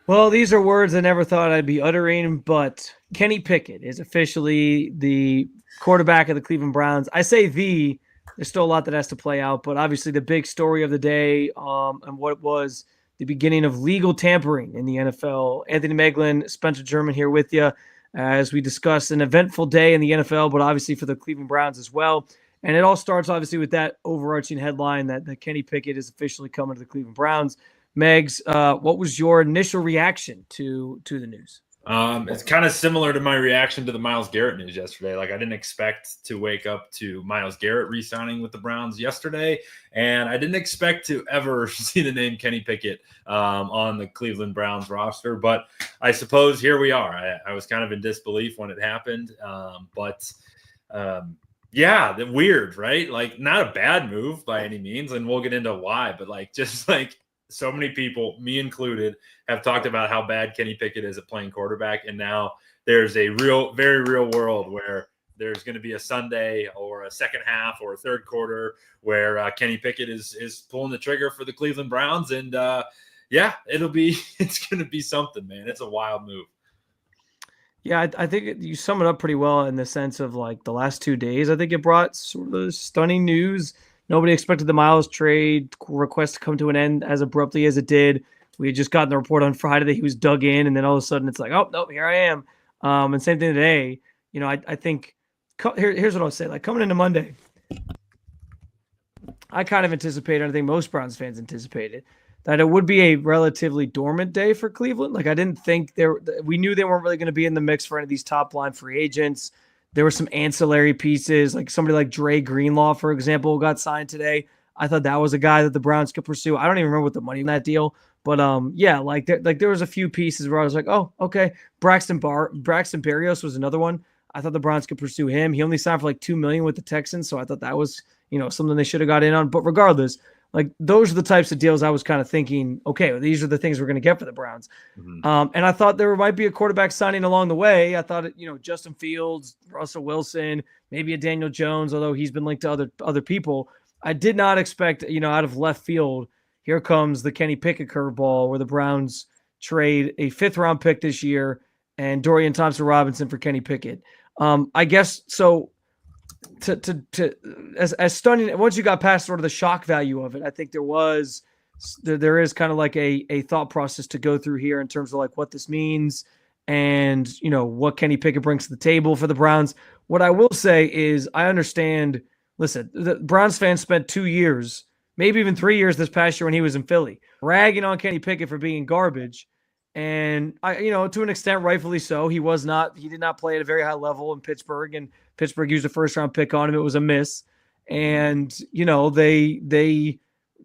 Well, these are words I never thought I'd be uttering, but Kenny Pickett is officially the quarterback of the Cleveland Browns. I say there's still a lot that has to play out, but obviously the big story of the day and what was the beginning of legal tampering in the NFL. Anthony Moeglin, Spencer German here with you as we discuss an eventful day in the NFL, but obviously for the Cleveland Browns as well. And it all starts obviously with that overarching headline that Kenny Pickett is officially coming to the Cleveland Browns. Megs, what was your initial reaction to the news? It's kind of similar to my reaction to the Myles Garrett news yesterday. Like, I didn't expect to wake up to Myles Garrett re-signing with the Browns yesterday, and I didn't expect to ever see the name Kenny Pickett on the Cleveland Browns roster. But I suppose here we are. I was kind of in disbelief when it happened, yeah, weird, right? Like, not a bad move by any means, and we'll get into why. But just so many people, me included, have talked about how bad Kenny Pickett is at playing quarterback. And now there's a very real world where there's going to be a Sunday or a second half or a third quarter where Kenny Pickett is pulling the trigger for the Cleveland Browns. And it's going to be something, man. It's a wild move. Yeah, I think you sum it up pretty well in the sense of like the last 2 days. I think it brought sort of stunning news. Nobody expected the Myles trade request to come to an end as abruptly as it did. We had just gotten the report on Friday that he was dug in, and then all of a sudden it's like, oh, no, here I am. And same thing today. I think here's what I'll say. Like, coming into Monday, I kind of anticipated, I think most Browns fans anticipated, that it would be a relatively dormant day for Cleveland. Like, I didn't think we knew they weren't really going to be in the mix for any of these top line free agents. There were some ancillary pieces, like somebody like Dre Greenlaw, for example, got signed today. I thought that was a guy that the Browns could pursue. I don't even remember what the money in that deal, but there was a few pieces where I was like, oh, okay. Braxton Berrios was another one. I thought the Browns could pursue him. He only signed for like $2 million with the Texans, so I thought that was something they should have got in on. But regardless, like, those are the types of deals I was kind of thinking, okay, well, these are the things we're going to get for the Browns. Mm-hmm. And I thought there might be a quarterback signing along the way. I thought, Justin Fields, Russell Wilson, maybe a Daniel Jones, although he's been linked to other people. I did not expect, out of left field, here comes the Kenny Pickett curveball where the Browns trade a 5th-round pick this year and Dorian Thompson-Robinson for Kenny Pickett. I guess so. As stunning, once you got past sort of the shock value of it, I think there is kind of like a thought process to go through here in terms of like what this means and what Kenny Pickett brings to the table for the Browns. What I will say is I understand. Listen, the Browns fans spent 2 years, maybe even 3 years this past year when he was in Philly, ragging on Kenny Pickett for being garbage. And to an extent, rightfully so. He did not play at a very high level in Pittsburgh, and Pittsburgh used a 1st-round pick on him. It was a miss. And,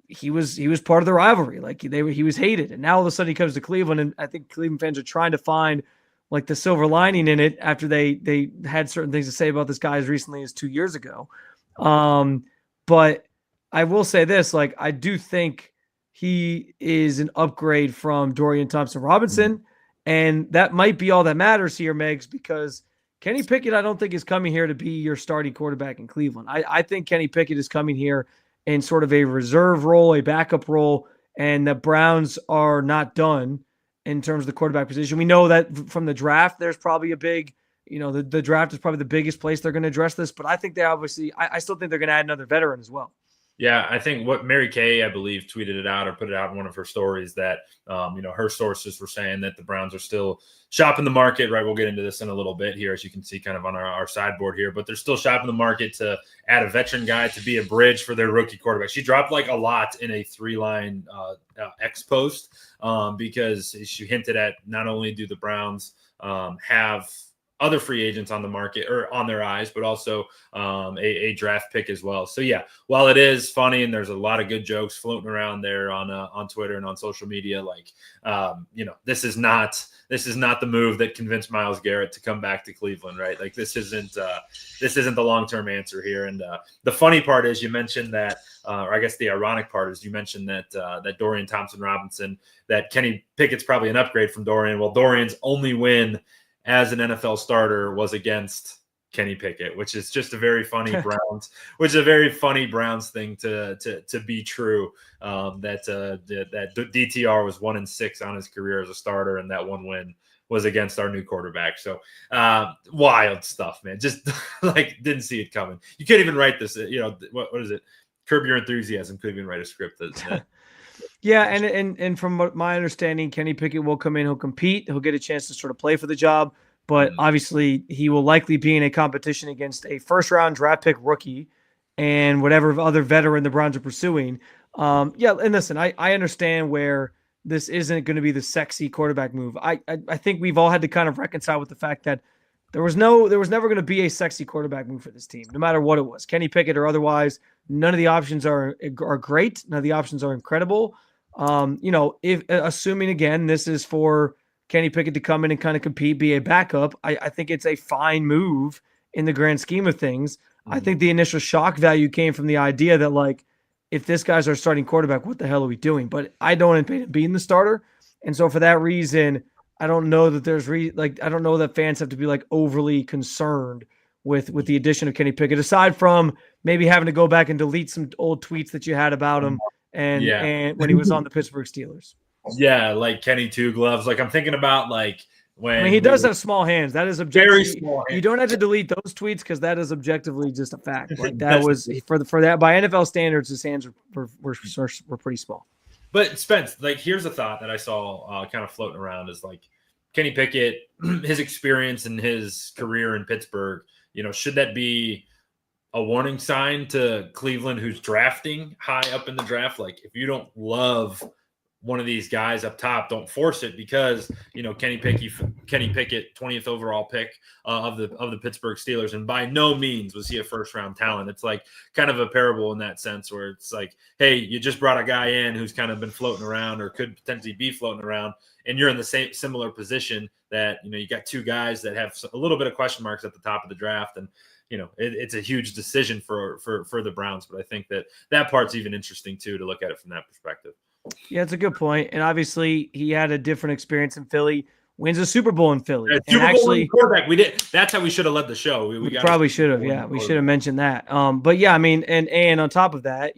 he was part of the rivalry. Like, he was hated. And now all of a sudden he comes to Cleveland, and I think Cleveland fans are trying to find like the silver lining in it after they had certain things to say about this guy as recently as 2 years ago. But I will say this, like, I do think he is an upgrade from Dorian Thompson-Robinson, and that might be all that matters here, Megs, because Kenny Pickett, I don't think, is coming here to be your starting quarterback in Cleveland. I think Kenny Pickett is coming here in sort of a reserve role, a backup role, and the Browns are not done in terms of the quarterback position. We know that from the draft, there's probably a big, the draft is probably the biggest place they're going to address this, but I think I still think they're going to add another veteran as well. Yeah, I think what Mary Kay, I believe, tweeted it out or put it out in one of her stories that, her sources were saying that the Browns are still shopping the market, right? We'll get into this in a little bit here, as you can see kind of on our sideboard here, but they're still shopping the market to add a veteran guy to be a bridge for their rookie quarterback. She dropped like a lot in a 3-line X post because she hinted at not only do the Browns have other free agents on the market or on their eyes, but also a draft pick as well. So yeah, while it is funny and there's a lot of good jokes floating around there on Twitter and on social media, like, this is not the move that convinced Myles Garrett to come back to Cleveland, right? Like, this isn't the long-term answer here. And the funny part is you mentioned that, or I guess the ironic part is you mentioned that Dorian Thompson-Robinson, that Kenny Pickett's probably an upgrade from Dorian. Well, Dorian's only win as an NFL starter was against Kenny Pickett, which is just a very funny Browns thing to be true. That DTR was 1-6 on his career as a starter, and that one win was against our new quarterback. So wild stuff, man. Just like didn't see it coming. You can't even write this. What is it? Curb Your Enthusiasm couldn't even write a script that Yeah, and from my understanding, Kenny Pickett will come in, he'll compete, he'll get a chance to sort of play for the job, but obviously he will likely be in a competition against a first-round draft pick rookie and whatever other veteran the Browns are pursuing. And listen, I understand where this isn't going to be the sexy quarterback move. I think we've all had to kind of reconcile with the fact that there was never going to be a sexy quarterback move for this team, no matter what it was, Kenny Pickett or otherwise. None of the options are great. None of the options are incredible. If assuming again, this is for Kenny Pickett to come in and kind of compete, be a backup, I think it's a fine move in the grand scheme of things. I think the initial shock value came from the idea that, like, if this guy's our starting quarterback, what the hell are we doing? But I don't anticipate him being the starter. And so for that reason, I don't know that I don't know that fans have to be like overly concerned with the addition of Kenny Pickett, aside from maybe having to go back and delete some old tweets that you had about him and when he was on the Pittsburgh Steelers. Yeah, like Kenny Two Gloves. Like I'm thinking about like when he does have small hands. That is very objectively small. You don't have to delete those tweets because that is objectively just a fact. Like that was for that by NFL standards, his hands were pretty small. But Spence, like here's a thought that I saw kind of floating around is like Kenny Pickett, his experience and his career in Pittsburgh. Should that be a warning sign to Cleveland, who's drafting high up in the draft? Like, if you don't love one of these guys up top, don't force it because Kenny Pickett, 20th overall pick of the Pittsburgh Steelers, and by no means was he a first round talent. It's like kind of a parable in that sense, where it's like, hey, you just brought a guy in who's kind of been floating around or could potentially be floating around, and you're in the similar position that you got two guys that have a little bit of question marks at the top of the draft, and it's a huge decision for the Browns. But I think that part's even interesting too, to look at it from that perspective. Yeah, it's a good point. And obviously he had a different experience in Philly, wins a Super Bowl in Philly. And actually, quarterback, we did. That's how we should have led the show. We probably should have. Yeah, we should have mentioned that. But yeah, I mean, and on top of that,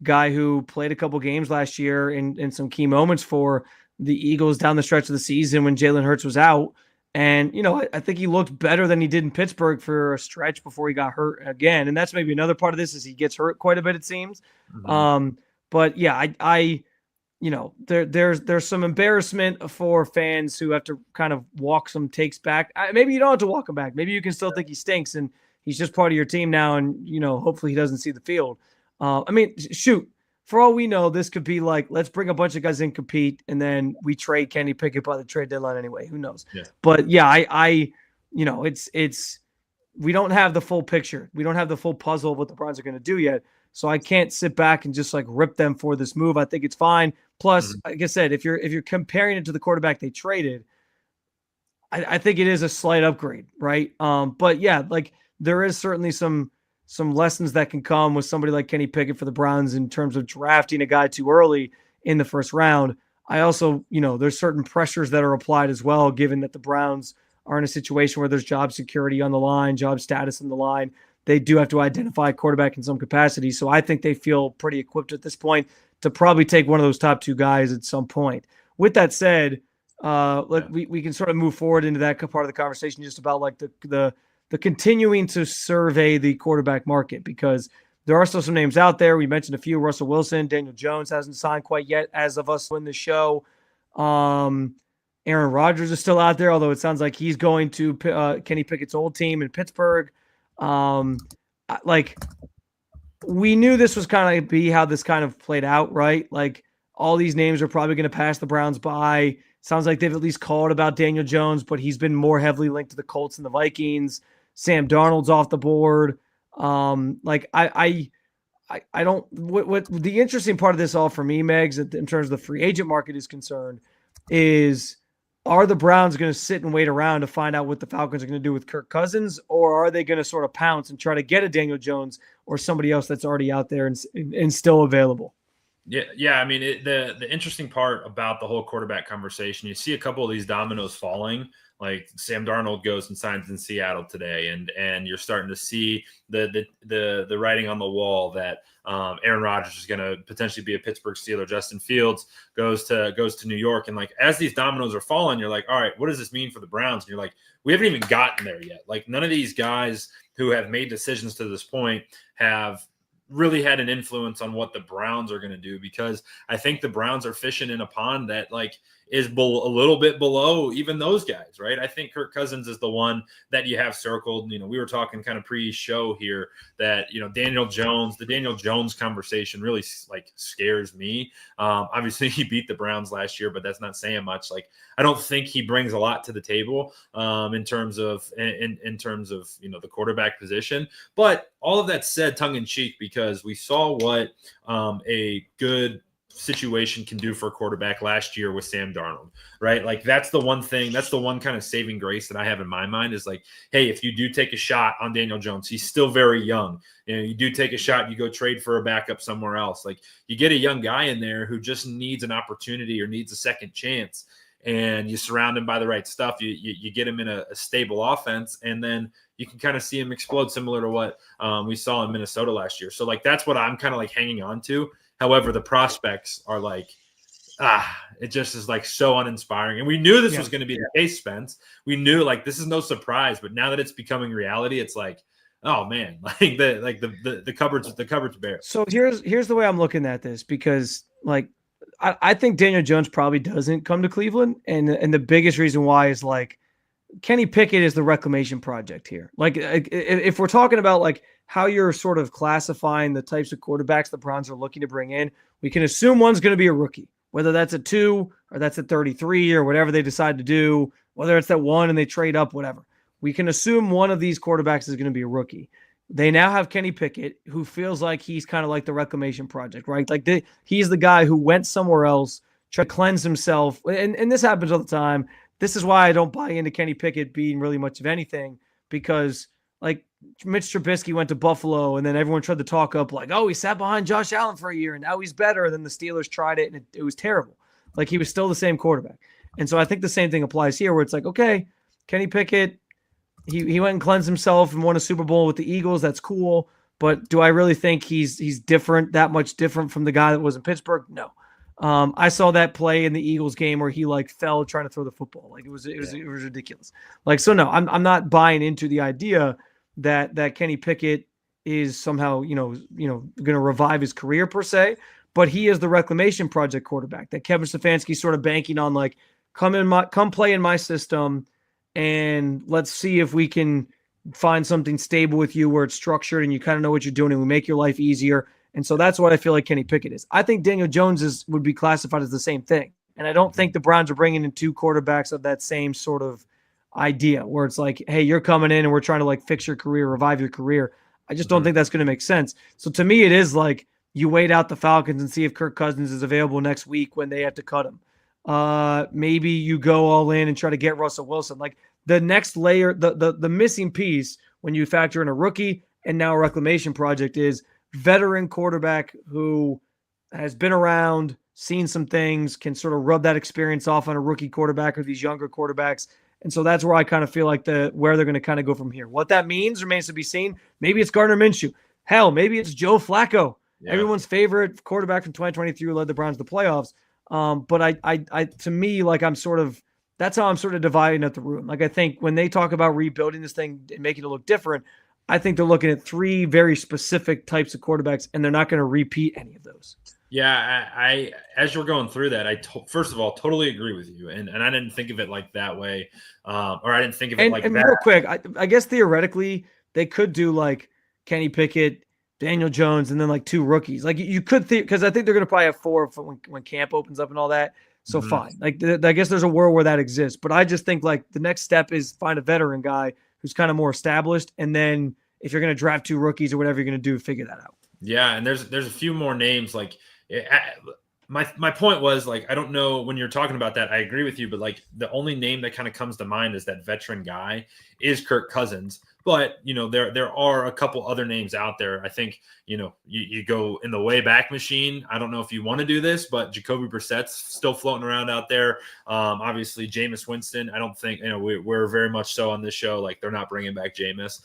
guy who played a couple games last year in some key moments for the Eagles down the stretch of the season when Jalen Hurts was out. And, I think he looked better than he did in Pittsburgh for a stretch before he got hurt again. And that's maybe another part of this is he gets hurt quite a bit, it seems. But yeah, there's some embarrassment for fans who have to kind of walk some takes back. Maybe you don't have to walk him back. Maybe you can still think he stinks and he's just part of your team now. And, hopefully he doesn't see the field. Shoot, for all we know, this could be like, let's bring a bunch of guys in, compete, and then we trade Kenny Pickett by the trade deadline anyway. Who knows? Yeah. But yeah, it's we don't have the full picture. We don't have the full puzzle of what the Browns are going to do yet. So I can't sit back and just like rip them for this move. I think it's fine. Plus, like I said, if you're comparing it to the quarterback they traded, I think it is a slight upgrade, right? But yeah, like there is certainly some lessons that can come with somebody like Kenny Pickett for the Browns in terms of drafting a guy too early in the first round. I also, there's certain pressures that are applied as well, given that the Browns are in a situation where there's job security on the line, job status on the line. They do have to identify a quarterback in some capacity. So I think they feel pretty equipped at this point to probably take one of those top two guys at some point. With that said, we can sort of move forward into that part of the conversation just about like the continuing to survey the quarterback market, because there are still some names out there. We mentioned a few: Russell Wilson, Daniel Jones hasn't signed quite yet as of us in the show. Aaron Rodgers is still out there, although it sounds like he's going to Kenny Pickett's old team in Pittsburgh. Like we knew this was kind of be how this kind of played out, right? Like all these names are probably going to pass the Browns by. Sounds like they've at least called about Daniel Jones, but he's been more heavily linked to the Colts and the Vikings. Sam Darnold's off the board. Like I don't. What the interesting part of this all for me, Megs, in terms of the free agent market is concerned, is are the Browns going to sit and wait around to find out what the Falcons are going to do with Kirk Cousins, or are they going to sort of pounce and try to get a Daniel Jones or somebody else that's already out there and still available? Yeah. I mean, the interesting part about the whole quarterback conversation, you see a couple of these dominoes falling. Like Sam Darnold goes and signs in Seattle today, and you're starting to see the writing on the wall that Aaron Rodgers is going to potentially be a Pittsburgh Steeler. Justin Fields goes to New York, and like as these dominoes are falling, you're like, all right, what does this mean for the Browns? And you're like, we haven't even gotten there yet. Like none of these guys who have made decisions to this point have really had an influence on what the Browns are going to do, because I think the Browns are fishing in a pond that like is a little bit below even those guys, right? I think Kirk Cousins is the one that you have circled. You know, we were talking kind of pre-show here that, you know, the Daniel Jones conversation really like scares me. Obviously he beat the Browns last year, but that's not saying much. Like, I don't think he brings a lot to the table in terms of, you know, the quarterback position. But all of that said, tongue in cheek, because we saw what a good situation can do for a quarterback last year with Sam Darnold, right? Like that's the one kind of saving grace that I have in my mind is like, hey, if you do take a shot on Daniel Jones, he's still very young. You know, you do take a shot, you go trade for a backup somewhere else. Like you get a young guy in there who just needs an opportunity or needs a second chance, and you surround him by the right stuff. You get him in a stable offense, and then you can kind of see him explode, similar to what we saw in Minnesota last year. So like that's what I'm kind of like hanging on to. However, the prospects are like, it just is like so uninspiring. And we knew this was going to be the case, Spence. We knew like this is no surprise, but now that it's becoming reality, it's like, oh man, like the cupboard's bare. So here's the way I'm looking at this, because like I think Daniel Jones probably doesn't come to Cleveland, and the biggest reason why is like Kenny Pickett is the reclamation project here. Like if we're talking about like how you're sort of classifying the types of quarterbacks the Browns are looking to bring in, we can assume one's going to be a rookie, whether that's a 2 or that's a 33 or whatever they decide to do, whether it's that 1 and they trade up, whatever. We can assume one of these quarterbacks is going to be a rookie. They now have Kenny Pickett, who feels like he's kind of like the reclamation project, right? Like he's the guy who went somewhere else, tried to cleanse himself. And this happens all the time. This is why I don't buy into Kenny Pickett being really much of anything, because like Mitch Trubisky went to Buffalo and then everyone tried to talk up like, oh, he sat behind Josh Allen for a year and now he's better. And then the Steelers tried it and it was terrible. Like he was still the same quarterback. And so I think the same thing applies here, where it's like, okay, Kenny Pickett, he went and cleansed himself and won a Super Bowl with the Eagles. That's cool. But do I really think he's different, that much different from the guy that was in Pittsburgh? No. I saw that play in the Eagles game where he like fell trying to throw the football. Like it was ridiculous. Like, so no, I'm not buying into the idea that Kenny Pickett is somehow, going to revive his career per se, but he is the reclamation project quarterback that Kevin Stefanski's sort of banking on, like, come play in my system and let's see if we can find something stable with you where it's structured and you kind of know what you're doing and we make your life easier. And so that's what I feel like Kenny Pickett is. I think Daniel Jones would be classified as the same thing. And I don't think the Browns are bringing in 2 quarterbacks of that same sort of idea where it's like, hey, you're coming in and we're trying to like fix your career, revive your career. I just don't think that's going to make sense. So to me, it is like you wait out the Falcons and see if Kirk Cousins is available next week when they have to cut him. Maybe you go all in and try to get Russell Wilson. Like the next layer, the missing piece when you factor in a rookie and now a reclamation project is veteran quarterback who has been around, seen some things, can sort of rub that experience off on a rookie quarterback or these younger quarterbacks. And so that's where I kind of feel like where they're going to kind of go from here. What that means remains to be seen. Maybe it's Gardner Minshew. Hell, maybe it's Joe Flacco, everyone's favorite quarterback from 2023 who led the Browns to the playoffs. But I to me, like that's how I'm sort of dividing at the room. Like I think when they talk about rebuilding this thing and making it look different, I think they're looking at 3 very specific types of quarterbacks, and they're not going to repeat any of those. Yeah, I as you're going through that, first of all, totally agree with you, and I didn't think of it like that way, or I didn't think of it like that. And real quick, I guess theoretically they could do like Kenny Pickett, Daniel Jones, and then like 2 rookies. Like you could because I think they're going to probably have 4 when camp opens up and all that. So fine, like I guess there's a world where that exists, but I just think like the next step is find a veteran guy who's kind of more established, and then if you're going to draft 2 rookies or whatever you're going to do, figure that out. Yeah, and there's a few more names like my point was, like, I don't know, when you're talking about that, I agree with you, but like the only name that kind of comes to mind is that veteran guy is Kirk Cousins. But there are a couple other names out there. I think you go in the way back machine. I don't know if you want to do this, but Jacoby Brissett's still floating around out there. Obviously Jameis Winston. I don't think we're very much so on this show like they're not bringing back Jameis.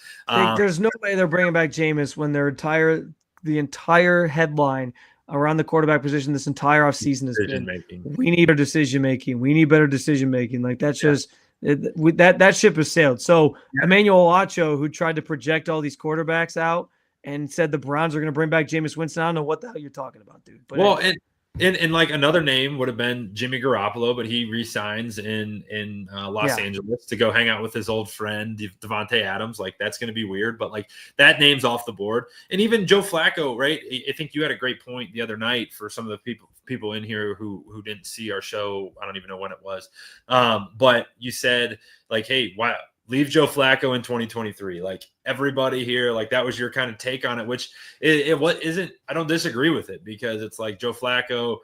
There's no way they're bringing back Jameis when the entire headline around the quarterback position this entire offseason has been, we need better decision making. We need better decision making. Like that's just that ship has sailed. So Emmanuel Acho, who tried to project all these quarterbacks out and said the Browns are going to bring back Jameis Winston, I don't know what the hell you're talking about, dude. But and like another name would have been Jimmy Garoppolo, but he resigns in Los Angeles to go hang out with his old friend Devontae Adams. Like that's going to be weird, but like that name's off the board. And even Joe Flacco, right? I think you had a great point the other night for some of the people in here who didn't see our show. I don't even know when it was, but you said like, hey, why leave Joe Flacco in 2023? Like everybody here, like that was your kind of take on it, which isn't. I don't disagree with it because it's like Joe Flacco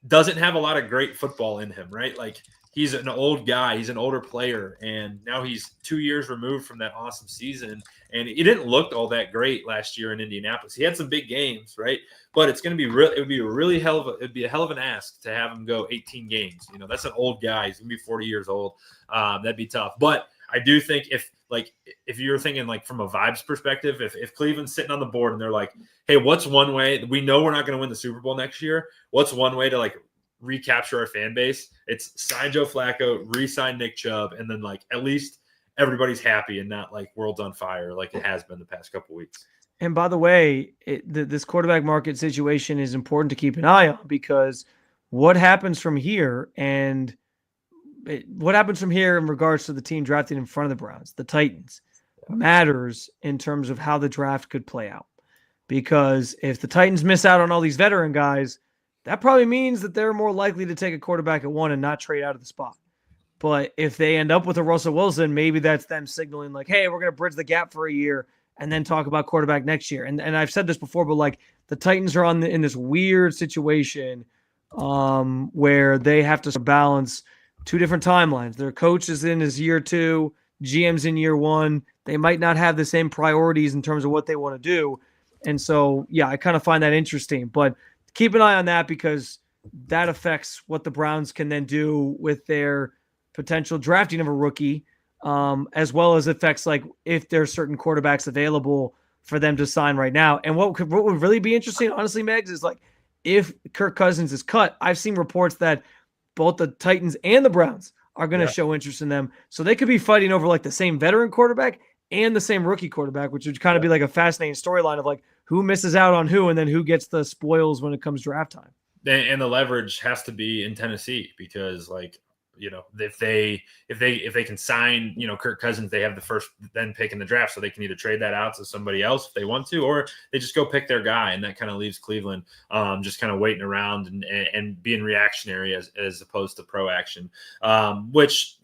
doesn't have a lot of great football in him, right? Like he's an old guy, he's an older player, and now he's 2 years removed from that awesome season, and he didn't look all that great last year in Indianapolis. He had some big games, right? But it's going to be it'd be a hell of an ask to have him go 18 games. That's an old guy. He's going to be 40 years old. That'd be tough, but I do think if you're thinking like from a vibes perspective, if Cleveland's sitting on the board and they're like, hey, what's one way we know we're not going to win the Super Bowl next year? What's one way to like recapture our fan base? It's sign Joe Flacco, re-sign Nick Chubb, and then like at least everybody's happy and not like world's on fire like it has been the past couple weeks. And by the way, this quarterback market situation is important to keep an eye on because what happens from here what happens from here in regards to the team drafted in front of the Browns, the Titans, matters in terms of how the draft could play out. Because if the Titans miss out on all these veteran guys, that probably means that they're more likely to take a quarterback at 1 and not trade out of the spot. But if they end up with a Russell Wilson, maybe that's them signaling like, hey, we're going to bridge the gap for a year and then talk about quarterback next year. And I've said this before, but like the Titans are in this weird situation where they have to balance two different timelines. Their coach is in his year 2, GM's in year 1. They might not have the same priorities in terms of what they want to do. And so, I kind of find that interesting. But keep an eye on that because that affects what the Browns can then do with their potential drafting of a rookie, as well as affects like if there's certain quarterbacks available for them to sign right now. And what would really be interesting, honestly, Megs, is like if Kirk Cousins is cut. I've seen reports that both the Titans and the Browns are going to show interest in them. So they could be fighting over like the same veteran quarterback and the same rookie quarterback, which would kind of be like a fascinating storyline of like who misses out on who and then who gets the spoils when it comes draft time. And the leverage has to be in Tennessee because like, if they can sign, Kirk Cousins, they have the first then pick in the draft. So they can either trade that out to somebody else if they want to, or they just go pick their guy. And that kind of leaves Cleveland just kind of waiting around and being reactionary as opposed to proaction, which,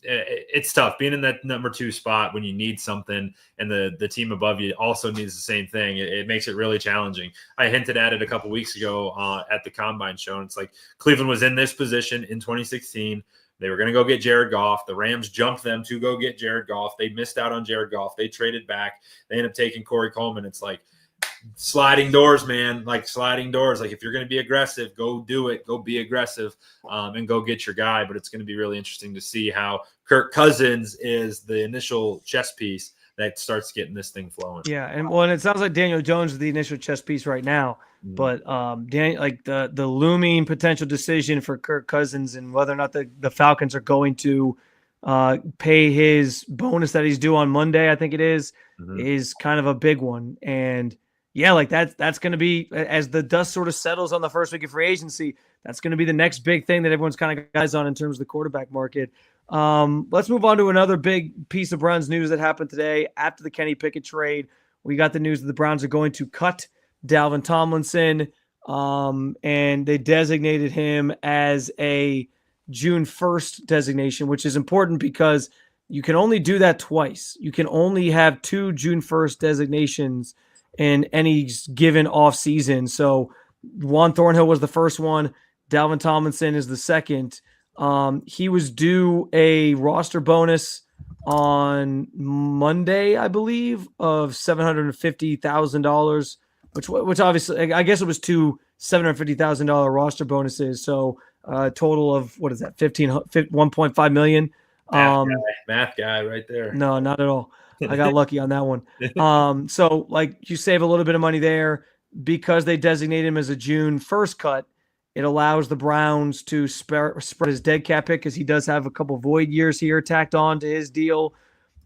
it's tough being in that number 2 spot when you need something and the team above you also needs the same thing. It makes it really challenging. I hinted at it a couple weeks ago at the Combine show. And it's like Cleveland was in this position in 2016. They were going to go get Jared Goff. The Rams jumped them to go get Jared Goff. They missed out on Jared Goff. They traded back. They ended up taking Corey Coleman. It's like sliding doors, man, like sliding doors. Like if you're going to be aggressive, go do it. Go be aggressive and go get your guy. But it's going to be really interesting to see how Kirk Cousins is the initial chess piece that starts getting this thing flowing. Yeah, and it sounds like Daniel Jones is the initial chess piece right now. But the looming potential decision for Kirk Cousins and whether or not the Falcons are going to pay his bonus that he's due on Monday, I think it is kind of a big one. And like that's going to be, as the dust sort of settles on the first week of free agency, that's going to be the next big thing that everyone's kind of got eyes on in terms of the quarterback market. Let's move on to another big piece of Browns news that happened today after the Kenny Pickett trade. We got the news that the Browns are going to cut Dalvin Tomlinson, and they designated him as a June 1st designation, which is important because you can only do that twice. You can only have 2 June 1st designations in any given offseason. So Juan Thornhill was the first one. Dalvin Tomlinson is the second. He was due a roster bonus on Monday, I believe, of $750,000, which obviously, I guess it was two $750,000 roster bonuses. So total of, what is that, 1.5 million. Math guy right there. No, not at all. I got lucky on that one. So like you save a little bit of money there because they designate him as a June 1st cut. It allows the Browns to spread his dead cap hit because he does have a couple void years here tacked on to his deal.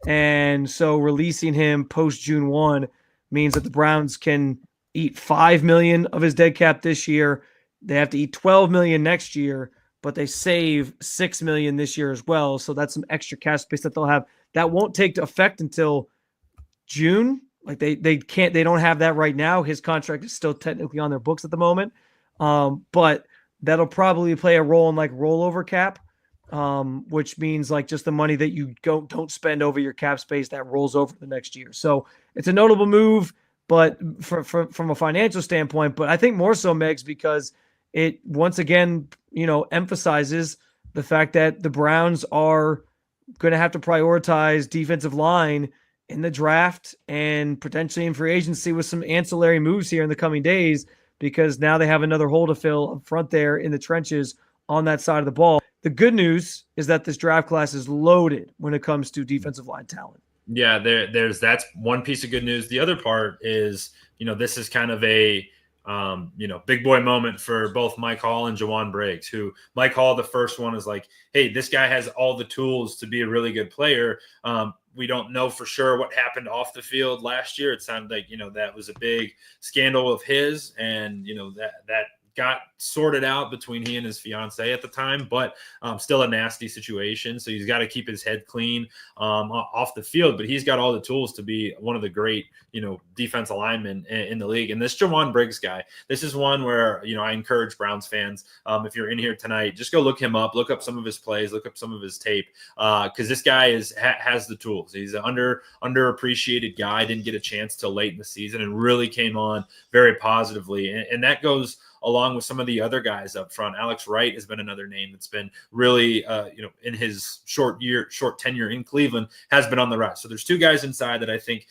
And so releasing him post June 1 means that the Browns can eat $5 million of his dead cap this year. They have to eat $12 million next year, but they save $6 million this year as well. So that's some extra cap space that they'll have. That won't take effect until June. Like they don't have that right now. His contract is still technically on their books at the moment. But that'll probably play a role in like rollover cap, which means like just the money that you don't spend over your cap space that rolls over the next year. So it's a notable move, but from a financial standpoint, but I think more so, Megs, because it once again, emphasizes the fact that the Browns are going to have to prioritize defensive line in the draft and potentially in free agency with some ancillary moves here in the coming days, because now they have another hole to fill up front there in the trenches on that side of the ball. The good news is that this draft class is loaded when it comes to defensive line talent. Yeah, that's one piece of good news. The other part is, this is kind of a big boy moment for both Mike Hall and Jawan Briggs, who Mike Hall, the first one, is like, hey, this guy has all the tools to be a really good player. We don't know for sure what happened off the field last year. It sounded like, that was a big scandal of his, and, that got sorted out between he and his fiance at the time, but still a nasty situation. So he's got to keep his head clean off the field, but he's got all the tools to be one of the great, defense linemen in the league. And this Jawan Briggs guy, this is one where, I encourage Browns fans, if you're in here tonight, just go look him up, look up some of his plays, look up some of his tape, because this guy has the tools. He's an underappreciated guy, didn't get a chance till late in the season and really came on very positively. And that goes along with some of the other guys up front. Alex Wright has been another name that's been really, in his short tenure in Cleveland, has been on the rise. So there's two guys inside that I think,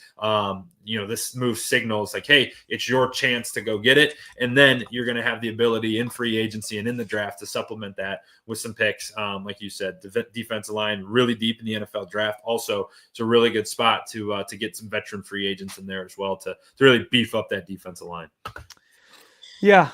this move signals like, hey, it's your chance to go get it. And then you're going to have the ability in free agency and in the draft to supplement that with some picks. Like you said, the defensive line really deep in the NFL draft. Also, it's a really good spot to get some veteran free agents in there as well to really beef up that defensive line. Yeah,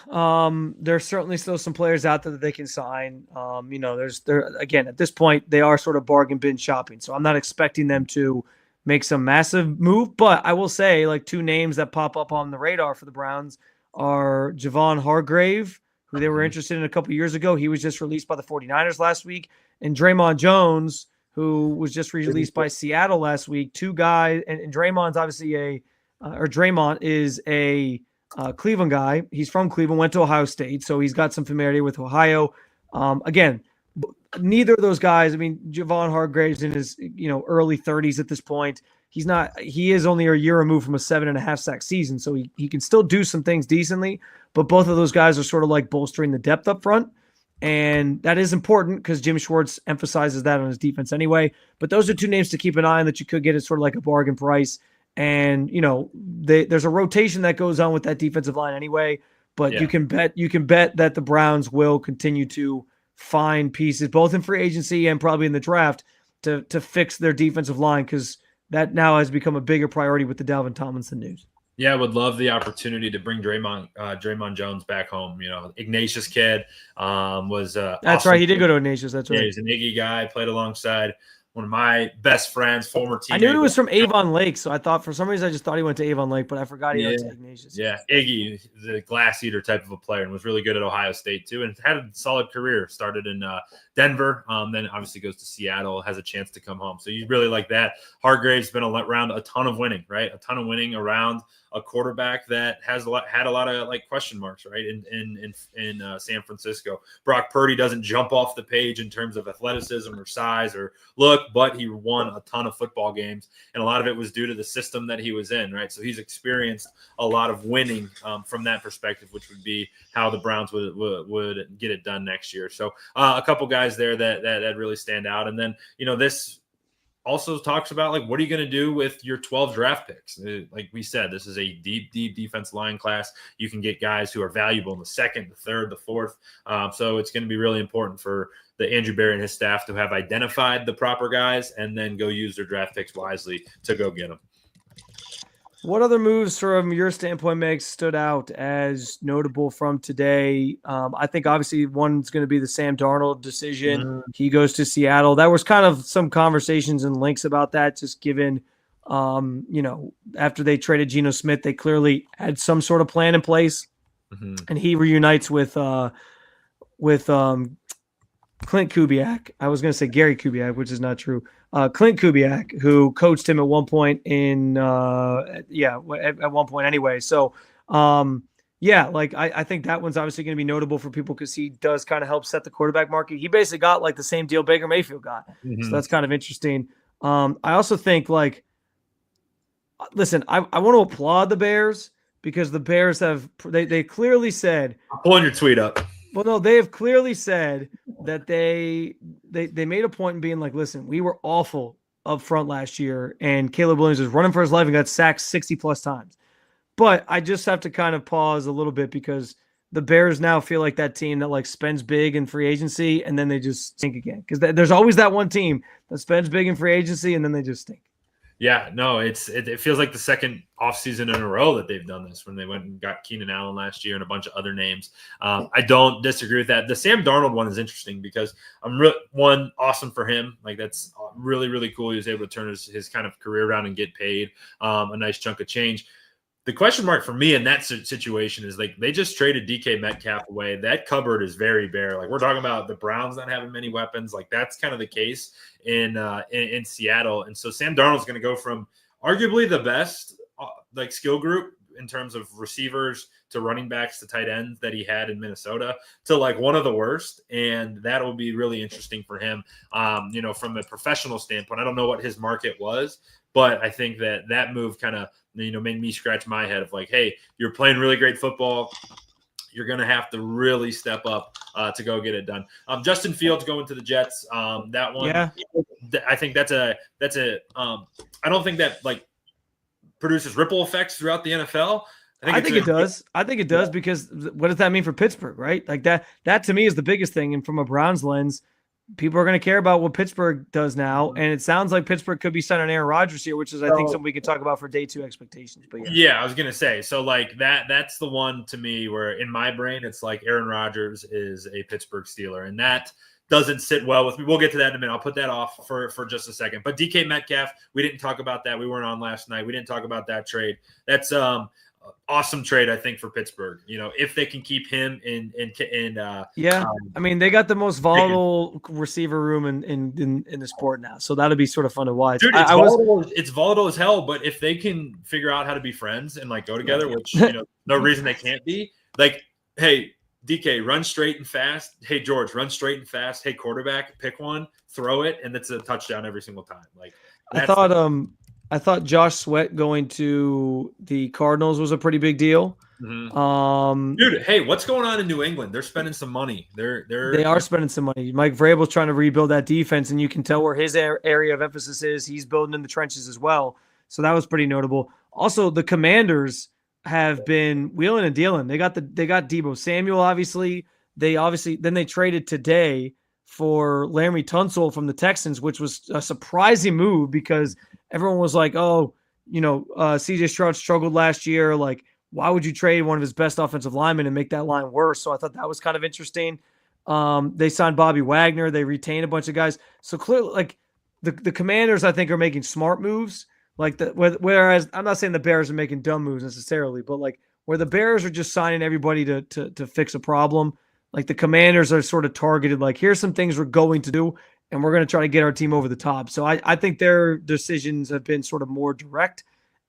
there's certainly still some players out there that they can sign. Again, at this point, they are sort of bargain bin shopping. So I'm not expecting them to make some massive move, but I will say like two names that pop up on the radar for the Browns are Javon Hargrave, who they were interested in a couple years ago. He was just released by the 49ers last week, and Draymond Jones, who was just released by Seattle last week. Two guys, and Draymond's obviously Draymond is a Cleveland guy. He's from Cleveland, went to Ohio State, so he's got some familiarity with Ohio. Again, neither of those guys, Javon Hargrave's in his early 30s at this point. He is only a year removed from a 7.5 sack season, so he can still do some things decently, but both of those guys are sort of like bolstering the depth up front. And that is important because Jim Schwartz emphasizes that on his defense anyway. But those are two names to keep an eye on that you could get at sort of like a bargain price. And, there's a rotation that goes on with that defensive line anyway, but you can bet that the Browns will continue to find pieces both in free agency and probably in the draft to fix their defensive line, because that now has become a bigger priority with the Dalvin Tomlinson news. Yeah, I would love the opportunity to bring Draymond Jones back home. Ignatius kid was that's awesome. right. He did go to Ignatius. That's right. Yeah, he's an Iggy guy. Played alongside one of my best friends, former teammate. I knew he was from Avon Lake, so I thought for some reason I just thought he went to Avon Lake, but I forgot he went to Ignatius. Yeah, Iggy, the glass eater type of a player, and was really good at Ohio State too, and had a solid career. Started in Denver, then obviously goes to Seattle, has a chance to come home. So you really like that. Hargrave's been around a ton of winning, right? A ton of winning around a quarterback that had a lot of like question marks, right? In San Francisco, Brock Purdy doesn't jump off the page in terms of athleticism or size or look, took, but he won a ton of football games. And a lot of it was due to the system that he was in, right? So he's experienced a lot of winning from that perspective, which would be how the Browns would get it done next year. So a couple guys there that really stand out. And then, this also talks about, like, what are you going to do with your 12 draft picks? Like we said, this is a deep defense line class. You can get guys who are valuable in the second, the third, the fourth. So it's going to be really important for the Andrew Berry and his staff to have identified the proper guys and then go use their draft picks wisely to go get them. What other moves from your standpoint, Meg, stood out as notable from today? I think obviously one's going to be the Sam Darnold decision. Mm-hmm. He goes to Seattle. That was kind of some conversations and links about that, just given, after they traded Geno Smith, they clearly had some sort of plan in place. Mm-hmm. And he reunites with Clint Kubiak. I was going to say Gary Kubiak, which is not true. Clint Kubiak, who coached him at one point at one point anyway. So, I think that one's obviously going to be notable for people because he does kind of help set the quarterback market. He basically got like the same deal Baker Mayfield got. Mm-hmm. So that's kind of interesting. I also think I want to applaud the Bears because the Bears they clearly said, I'm pulling your tweet up. Well, no, they have clearly said that they made a point in being like, listen, we were awful up front last year, and Caleb Williams was running for his life and got sacked 60-plus times. But I just have to kind of pause a little bit because the Bears now feel like that team that like spends big in free agency and then they just stink again. Because there's always that one team that spends big in free agency and then they just stink. Yeah, no, it feels like the second offseason in a row that they've done this when they went and got Keenan Allen last year and a bunch of other names. I don't disagree with that. The Sam Darnold one is interesting because awesome for him. Like, that's really, really cool. He was able to turn his kind of career around and get paid a nice chunk of change. The question mark for me in that situation is, like, they just traded DK Metcalf away. That cupboard is very bare. Like, we're talking about the Browns not having many weapons. Like, that's kind of the case in Seattle. And so Sam Darnold's going to go from arguably the best skill group in terms of receivers to running backs to tight ends that he had in Minnesota to like one of the worst. And that will be really interesting for him. From a professional standpoint, I don't know what his market was, but I think that move kind of, made me scratch my head of like, hey, you're playing really great football. You're going to have to really step up to go get it done. Justin Fields going to the Jets. That one, yeah. I think that's I don't think that like produces ripple effects throughout the NFL. I think it does. I think it does because what does that mean for Pittsburgh, right? Like that to me is the biggest thing. And from a Browns lens, people are going to care about what Pittsburgh does now. And it sounds like Pittsburgh could be signing Aaron Rodgers here, which is, I think, something we can talk about for day 2 expectations. But yeah, I was going to say, so like that's the one to me where in my brain, it's like Aaron Rodgers is a Pittsburgh Steeler. And that doesn't sit well with me. We'll get to that in a minute. I'll put that off for just a second. But DK Metcalf, we didn't talk about that. We weren't on last night. We didn't talk about that trade. That's awesome trade, I think, for Pittsburgh. If they can keep him in I mean, they got the most volatile receiver room in the sport now, so that'll be sort of fun to watch. Dude, it's volatile as hell, but if they can figure out how to be friends and like go together, which no reason they can't be. Like, hey, DK, run straight and fast. Hey, George, run straight and fast. Hey, quarterback, pick one, throw it, and it's a touchdown every single time. Like, I thought Josh Sweat going to the Cardinals was a pretty big deal. Mm-hmm. Dude, hey, what's going on in New England? They're spending some money. They are spending some money. Mike Vrabel's trying to rebuild that defense, and you can tell where his area of emphasis is. He's building in the trenches as well. So that was pretty notable. Also, the Commanders have been wheeling and dealing. They got Deebo Samuel, obviously. Then they traded today for Laremy Tunsil from the Texans, which was a surprising move because everyone was like, CJ Stroud struggled last year. Like, why would you trade one of his best offensive linemen and make that line worse? So I thought that was kind of interesting. They signed Bobby Wagner. They retained a bunch of guys. So clearly, like, the Commanders, I think, are making smart moves. Like, whereas I'm not saying the Bears are making dumb moves necessarily, but like where the Bears are just signing everybody to fix a problem, like the Commanders are sort of targeted. Like, here's some things we're going to do, and we're going to try to get our team over the top. So I think their decisions have been sort of more direct.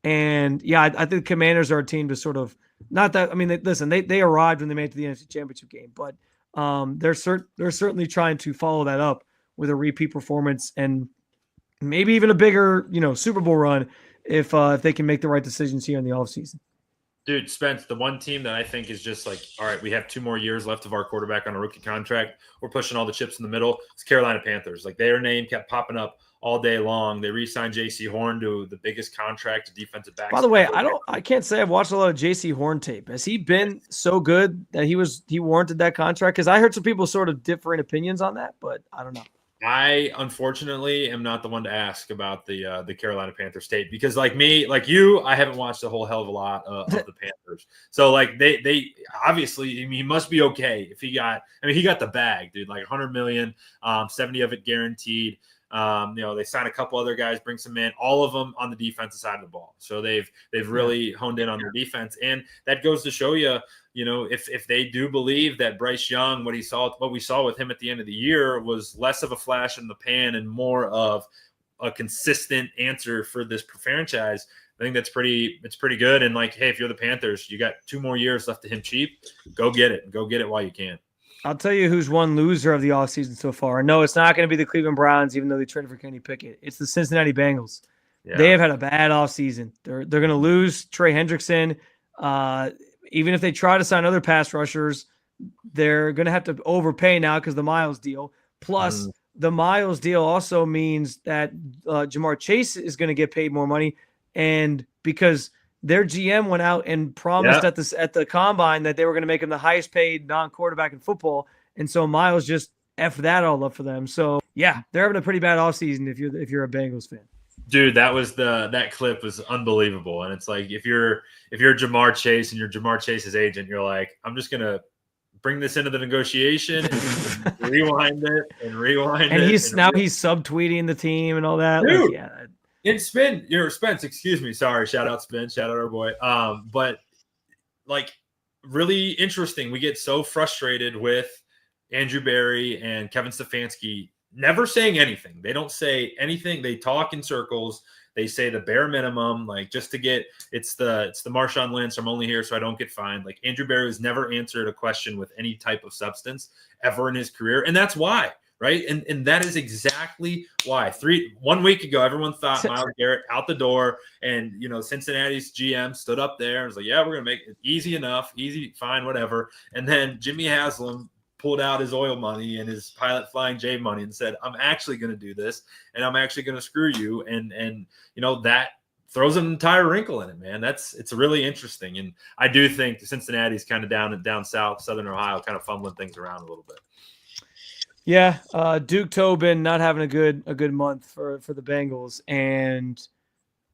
And yeah, I think the Commanders are a team to sort of not that. I mean, they arrived when they made it to the NFC Championship game, but they're certainly trying to follow that up with a repeat performance. And maybe even a bigger, Super Bowl run if they can make the right decisions here in the offseason. Dude, Spence, the one team that I think is just like, all right, we have 2 more years left of our quarterback on a rookie contract. We're pushing all the chips in the middle. It's Carolina Panthers. Like, their name kept popping up all day long. They re-signed J.C. Horn to the biggest contract to defensive backs. By the way, I can't say I've watched a lot of J.C. Horn tape. Has he been so good that he warranted that contract? Because I heard some people sort of differing opinions on that, but I don't know. I unfortunately am not the one to ask about the Carolina Panthers tape because, like me, like you, I haven't watched a whole hell of a lot of the Panthers. So, like, they obviously, I mean, he must be okay if he got the bag, dude, like 100 million, 70 of it guaranteed. They sign a couple other guys, bring some in, all of them on the defensive side of the ball. So they've really honed in on their defense, and that goes to show you, if they do believe that Bryce Young, what we saw with him at the end of the year was less of a flash in the pan and more of a consistent answer for this franchise. I think it's pretty good. And like, hey, if you're the Panthers, you got 2 more years left to him cheap. Go get it while you can. I'll tell you who's one loser of the offseason so far. No, it's not going to be the Cleveland Browns, even though they traded for Kenny Pickett. It's the Cincinnati Bengals. Yeah. They have had a bad offseason. They're going to lose Trey Hendrickson. Even if they try to sign other pass rushers, they're going to have to overpay now because the Miles deal. Plus, the Miles deal also means that Jamar Chase is going to get paid more money. And because their GM went out and promised at the combine that they were going to make him the highest paid non-quarterback in football. And so Miles just F that all up for them. So, yeah, they're having a pretty bad offseason if you're a Bengals fan. Dude, that clip was unbelievable. And it's like, if you're Jamar Chase and you're Jamar Chase's agent, you're like, I'm just going to bring this into the negotiation and rewind it. And he's subtweeting the team and all that. Dude. Like, And Spence, excuse me. Sorry. Shout out Spence. Shout out our boy. But like, really interesting. We get so frustrated with Andrew Berry and Kevin Stefanski never saying anything. They don't say anything. They talk in circles. They say the bare minimum, like just to get it's the Marshawn Lynch. I'm only here so I don't get fined. Like Andrew Berry has never answered a question with any type of substance ever in his career, and that's why. Right. And that is exactly why 1 week ago, everyone thought Myles Garrett out the door, and, Cincinnati's GM stood up there and was like, yeah, we're going to make it easy enough, easy, fine, whatever. And then Jimmy Haslam pulled out his oil money and his Pilot Flying J money and said, I'm actually going to do this, and I'm actually going to screw you. And that throws an entire wrinkle in it, man. It's really interesting. And I do think Cincinnati's kind of down south, Southern Ohio, kind of fumbling things around a little bit. Yeah, Duke Tobin not having a good month for the Bengals, and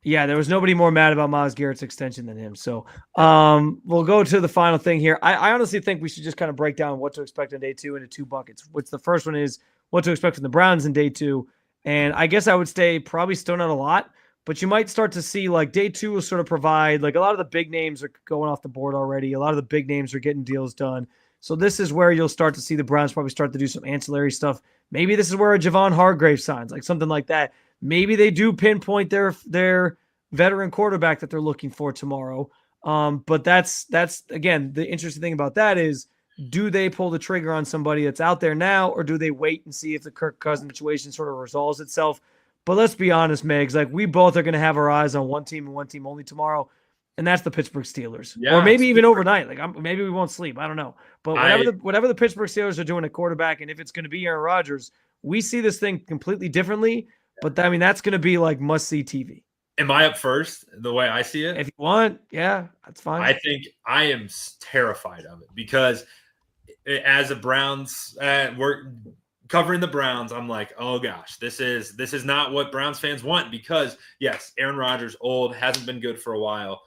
yeah, there was nobody more mad about Myles Garrett's extension than him. So we'll go to the final thing here. I honestly think we should just kind of break down what to expect on day 2 into 2 buckets. What's the first one is what to expect from the Browns in day 2, and I guess I would say probably still not a lot, but you might start to see like day 2 will sort of provide like a lot of the big names are going off the board already. A lot of the big names are getting deals done. So this is where you'll start to see the Browns probably start to do some ancillary stuff. Maybe this is where a Javon Hargrave signs, like something like that. Maybe they do pinpoint their veteran quarterback that they're looking for tomorrow. But that's again, the interesting thing about that is, do they pull the trigger on somebody that's out there now, or do they wait and see if the Kirk Cousins situation sort of resolves itself? But let's be honest, Megs, like we both are going to have our eyes on one team and one team only tomorrow. And that's the Pittsburgh Steelers, or maybe even overnight. Like maybe we won't sleep. I don't know. But whatever the Pittsburgh Steelers are doing at quarterback, and if it's going to be Aaron Rodgers, we see this thing completely differently. But I mean, that's going to be like must-see TV. Am I up first? The way I see it, if you want, yeah, that's fine. I think I am terrified of it because as a Browns, we're covering the Browns. I'm like, oh gosh, this is not what Browns fans want, because yes, Aaron Rodgers, old, hasn't been good for a while.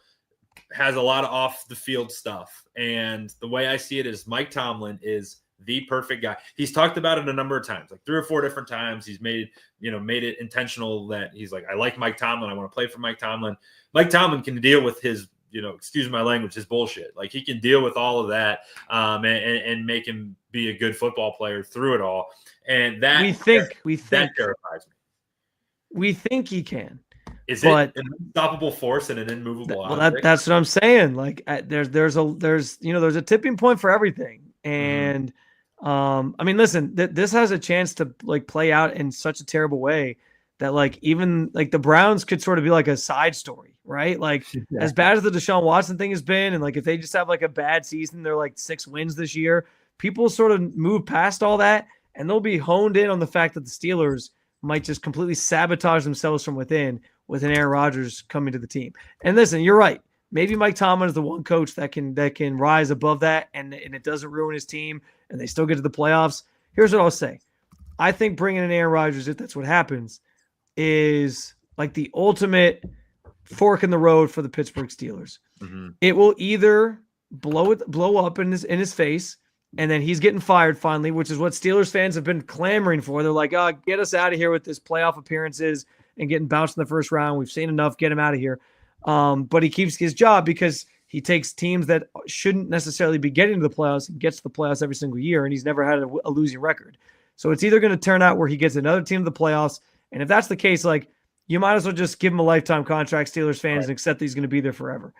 Has a lot of off the field stuff. And the way I see it is Mike Tomlin is the perfect guy. He's talked about it a number of times, like 3 or 4 different times. He's made it intentional that he's like, I like Mike Tomlin. I want to play for Mike Tomlin. Mike Tomlin can deal with his, excuse my language, his bullshit. Like he can deal with all of that and make him be a good football player through it all. And that that terrifies me. We think he can. Is it an unstoppable force and an immovable object? That's what I'm saying. Like there's a tipping point for everything. And I mean, listen, this has a chance to like play out in such a terrible way that like even like the Browns could sort of be like a side story, right? Like as bad as the Deshaun Watson thing has been, and like if they just have like a bad season, they're like 6 wins this year, people sort of move past all that and they'll be honed in on the fact that the Steelers might just completely sabotage themselves from within with an Aaron Rodgers coming to the team. And listen, you're right. Maybe Mike Tomlin is the one coach that can rise above that and it doesn't ruin his team and they still get to the playoffs. Here's what I'll say. I think bringing in Aaron Rodgers, if that's what happens, is like the ultimate fork in the road for the Pittsburgh Steelers. Mm-hmm. It will either blow up in his face, and then he's getting fired finally, which is what Steelers fans have been clamoring for. They're like, oh, get us out of here with this playoff appearances and getting bounced in the first round. We've seen enough. Get him out of here. But he keeps his job because he takes teams that shouldn't necessarily be getting to the playoffs and gets to the playoffs every single year, and he's never had a losing record. So it's either going to turn out where he gets another team to the playoffs, and if that's the case, like you might as well just give him a lifetime contract, Steelers fans, and accept that he's going to be there forever.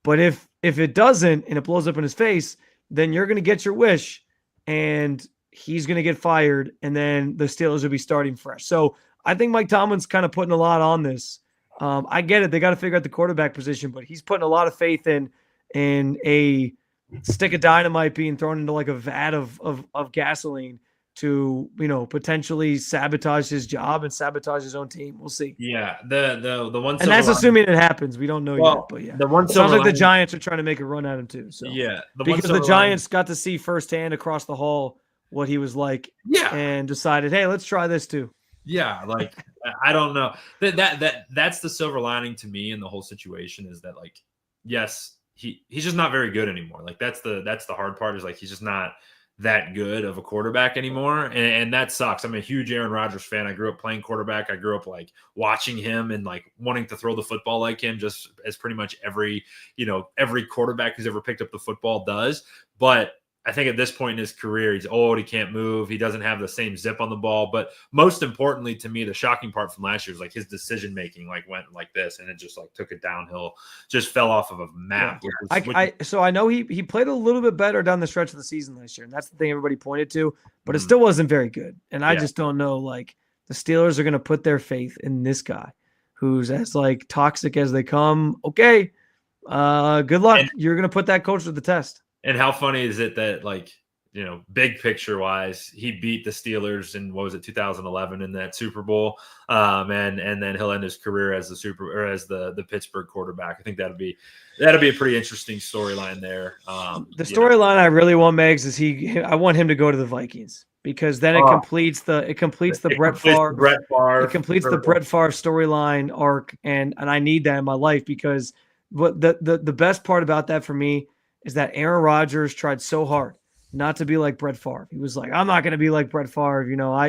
But if it doesn't and it blows up in his face, then you're going to get your wish, and he's going to get fired, and then the Steelers will be starting fresh. So I think Mike Tomlin's kind of putting a lot on this. I get it; they got to figure out the quarterback position, but he's putting a lot of faith in a stick of dynamite being thrown into like a vat of gasoline to, potentially sabotage his job and sabotage his own team. We'll see. Yeah. The one, and that's assuming it happens. We don't know yet, but yeah. The one sounds like the Giants are trying to make a run at him too. So yeah, because the Giants got to see firsthand across the hall what he was like, and decided, hey, let's try this too. Yeah, like I don't know. That's the silver lining to me in the whole situation is that like, yes, he's just not very good anymore. Like that's the hard part is like he's just not that good of a quarterback anymore. And that sucks. I'm a huge Aaron Rodgers fan. I grew up playing quarterback. I grew up like watching him and like wanting to throw the football like him, just as pretty much every quarterback who's ever picked up the football does. But I think at this point in his career, he's old. He can't move. He doesn't have the same zip on the ball. But most importantly to me, the shocking part from last year is like his decision-making like went like this, and it just like took it downhill, just fell off of a map. Yeah. So I know he played a little bit better down the stretch of the season last year, and that's the thing everybody pointed to, but it still wasn't very good. And I just don't know, like the Steelers are going to put their faith in this guy who's as like toxic as they come. Okay, good luck. You're going to put that coach to the test. And how funny is it that, like, big picture wise, he beat the Steelers in 2011 in that Super Bowl, and then he'll end his career as the Pittsburgh quarterback. I think that'd be a pretty interesting storyline there. The storyline I really want, Megs, is I want him to go to the Vikings because then it completes the Brett Favre storyline arc, and I need that in my life because what the best part about that for me is that Aaron Rodgers tried so hard not to be like Brett Favre. He was like, I'm not going to be like Brett Favre.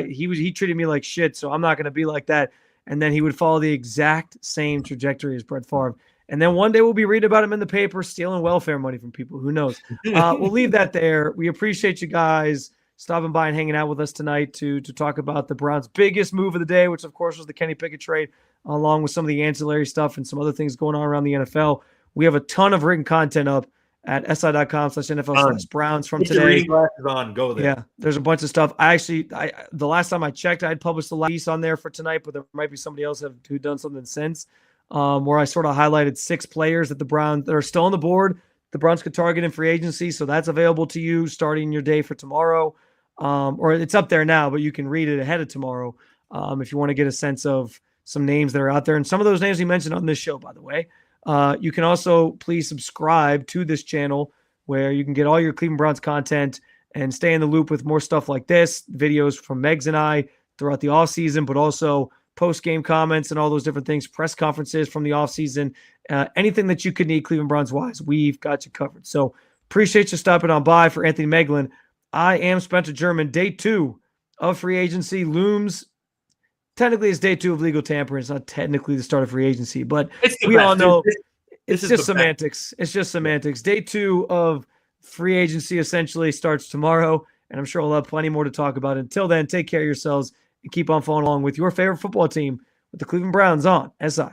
He treated me like shit, so I'm not going to be like that. And then he would follow the exact same trajectory as Brett Favre. And then one day we'll be reading about him in the paper stealing welfare money from people. Who knows? We'll leave that there. We appreciate you guys stopping by and hanging out with us tonight to talk about the Browns' biggest move of the day, which, of course, was the Kenny Pickett trade, along with some of the ancillary stuff and some other things going on around the NFL. We have a ton of written content up at si.com/NFL/Browns from today. Reading glasses on, go there. Yeah, there's a bunch of stuff. The last time I checked, I had published a piece on there for tonight, but there might be somebody else who done something since, where I sort of highlighted 6 players that the Browns that are still on the board. The Browns could target in free agency, so that's available to you starting your day for tomorrow, or it's up there now, but you can read it ahead of tomorrow if you want to get a sense of some names that are out there, and some of those names we mentioned on this show, by the way. You can also please subscribe to this channel where you can get all your Cleveland Browns content and stay in the loop with more stuff like this, videos from Megs and I throughout the offseason, but also post-game comments and all those different things, press conferences from the offseason, anything that you could need Cleveland Browns-wise, we've got you covered. So appreciate you stopping on by. For Anthony Moeglin, I am Spencer German. Day 2 of free agency looms. Technically, it's day 2 of legal tampering. It's not technically the start of free agency, but we all know it's just semantics. It's just semantics. Day 2 of free agency essentially starts tomorrow, and I'm sure we'll have plenty more to talk about. Until then, take care of yourselves and keep on following along with your favorite football team with the Cleveland Browns on SI.